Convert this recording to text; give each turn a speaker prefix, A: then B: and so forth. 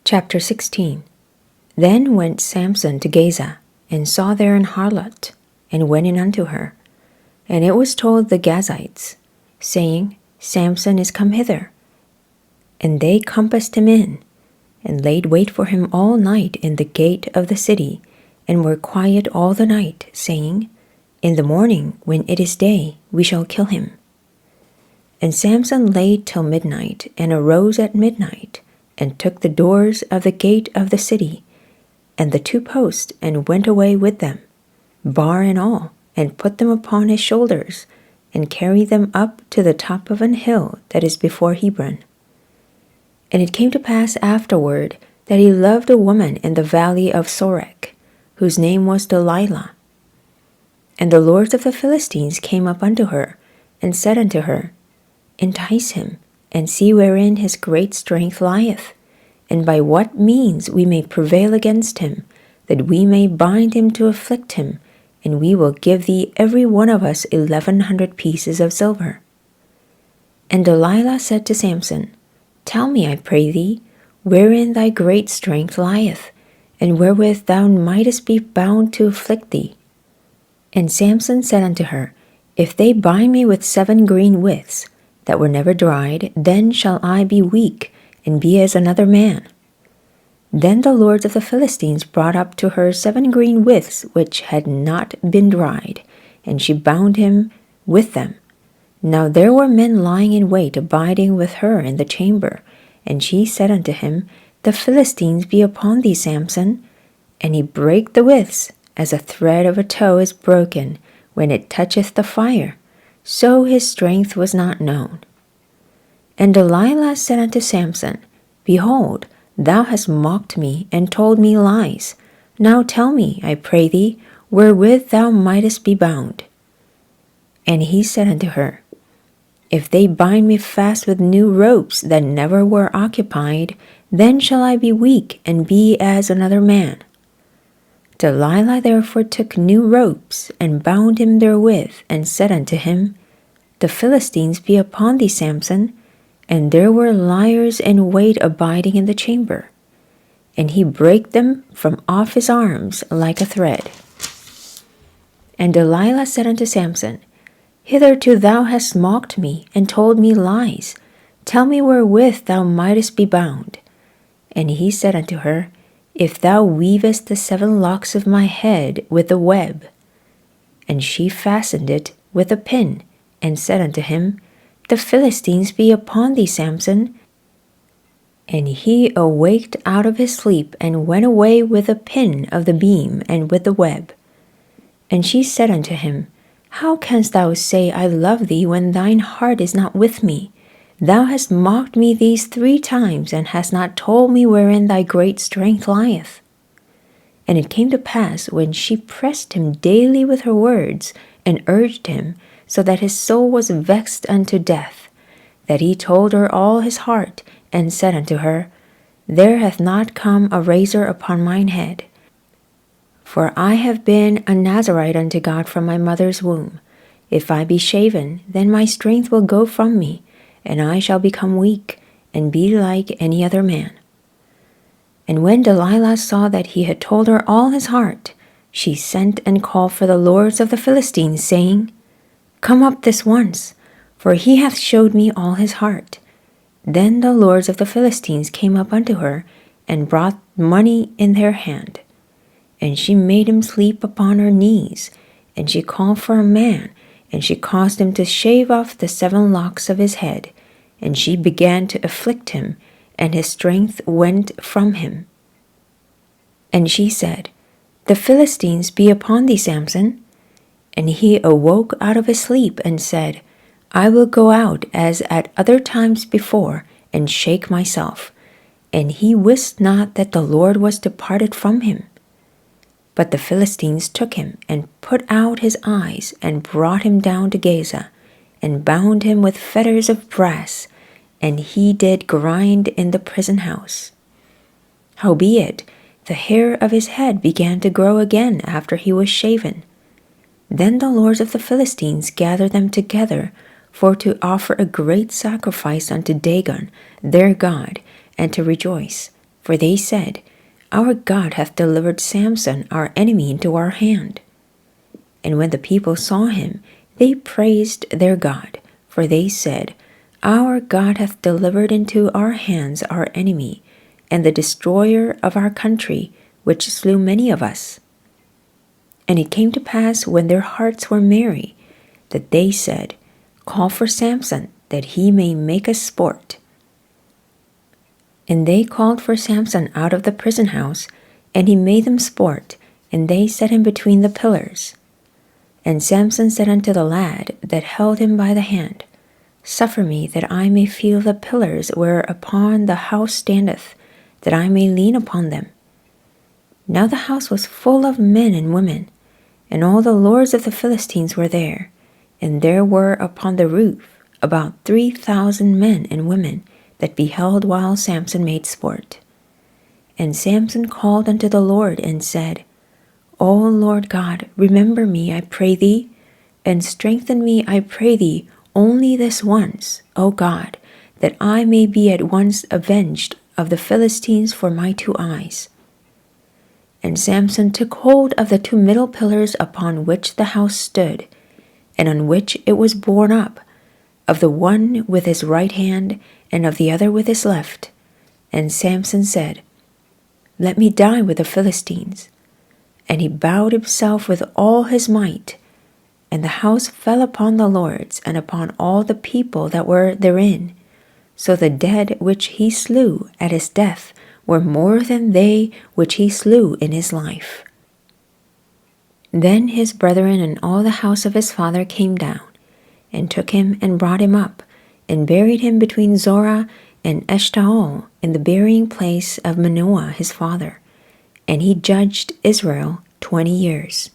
A: Chapter 16. Then went Samson to Gaza, and saw there an harlot, and went in unto her. And it was told the Gazites, saying, Samson is come hither. And they compassed him in, and laid wait for him all night in the gate of the city, and were quiet all the night, saying, In the morning, when it is day, we shall kill him. And Samson lay till midnight, and arose at midnight, and took the doors of the gate of the city, and the two posts, and went away with them, bar and all, and put them upon his shoulders, and carried them up to the top of an hill that is before Hebron. And it came to pass afterward that he loved a woman in the valley of Sorek, whose name was Delilah. And the lords of the Philistines came up unto her, and said unto her, Entice him, and see wherein his great strength lieth, and by what means we may prevail against him, that we may bind him to afflict him, and we will give thee every one of us 1,100 pieces of silver. And Delilah said to Samson, Tell me, I pray thee, wherein thy great strength lieth, and wherewith thou mightest be bound to afflict thee. And Samson said unto her, If they bind me with 7 green withs, that were never dried, then shall I be weak, and be as another man. Then the lords of the Philistines brought up to her 7 green withs which had not been dried, and she bound him with them. Now there were men lying in wait, abiding with her in the chamber. And she said unto him, The Philistines be upon thee, Samson. And he brake the withs, as a thread of a tow is broken when it toucheth the fire. So his strength was not known. And Delilah said unto Samson, Behold, thou hast mocked me, and told me lies. Now tell me, I pray thee, wherewith thou mightest be bound. And he said unto her, If they bind me fast with new ropes that never were occupied, then shall I be weak, and be as another man. Delilah therefore took new ropes, and bound him therewith, and said unto him, The Philistines be upon thee, Samson. And there were liers in wait abiding in the chamber. And he brake them from off his arms like a thread. And Delilah said unto Samson, Hitherto thou hast mocked me, and told me lies. Tell me wherewith thou mightest be bound. And he said unto her, If thou weavest the 7 locks of my head with a web. And she fastened it with a pin, and said unto him, The Philistines be upon thee, Samson. And he awaked out of his sleep, and went away with a pin of the beam, and with the web. And she said unto him, How canst thou say, I love thee, when thine heart is not with me? Thou hast mocked me these 3 times, and hast not told me wherein thy great strength lieth. And it came to pass, when she pressed him daily with her words, and urged him, so that his soul was vexed unto death, that he told her all his heart, and said unto her, There hath not come a razor upon mine head. For I have been a Nazarite unto God from my mother's womb. If I be shaven, then my strength will go from me, and I shall become weak, and be like any other man. And when Delilah saw that he had told her all his heart, she sent and called for the lords of the Philistines, saying, Come up this once, for he hath showed me all his heart. Then the lords of the Philistines came up unto her, and brought money in their hand. And she made him sleep upon her knees, and she called for a man, and she caused him to shave off the 7 locks of his head, and she began to afflict him, and his strength went from him. And she said, The Philistines be upon thee, Samson. And he awoke out of his sleep, and said, I will go out as at other times before, and shake myself. And he wist not that the Lord was departed from him. But the Philistines took him, and put out his eyes, and brought him down to Gaza, and bound him with fetters of brass, and he did grind in the prison house. Howbeit, the hair of his head began to grow again after he was shaven. Then the lords of the Philistines gathered them together for to offer a great sacrifice unto Dagon, their god, and to rejoice, for they said, Our God hath delivered Samson our enemy into our hand. And when the people saw him, they praised their God, for they said, Our God hath delivered into our hands our enemy, and the destroyer of our country, which slew many of us. And it came to pass, when their hearts were merry, that they said, Call for Samson, that he may make us sport. And they called for Samson out of the prison house, and he made them sport, and they set him between the pillars. And Samson said unto the lad that held him by the hand, Suffer me that I may feel the pillars whereupon the house standeth, that I may lean upon them. Now the house was full of men and women, and all the lords of the Philistines were there, and there were upon the roof about 3,000 men and women that beheld while Samson made sport. And Samson called unto the Lord and said, O Lord God, remember me, I pray thee, and strengthen me, I pray thee, only this once, O God, that I may be at once avenged of the Philistines for my 2 eyes. And Samson took hold of the 2 middle pillars upon which the house stood, and on which it was borne up, of the one with his right hand, and of the other with his left. And Samson said, Let me die with the Philistines. And he bowed himself with all his might, and the house fell upon the lords and upon all the people that were therein. So the dead which he slew at his death were more than they which he slew in his life. Then his brethren and all the house of his father came down, and took him and brought him up, and buried him between Zorah and Eshtaol in the burying place of Manoah his father. And he judged Israel 20 years.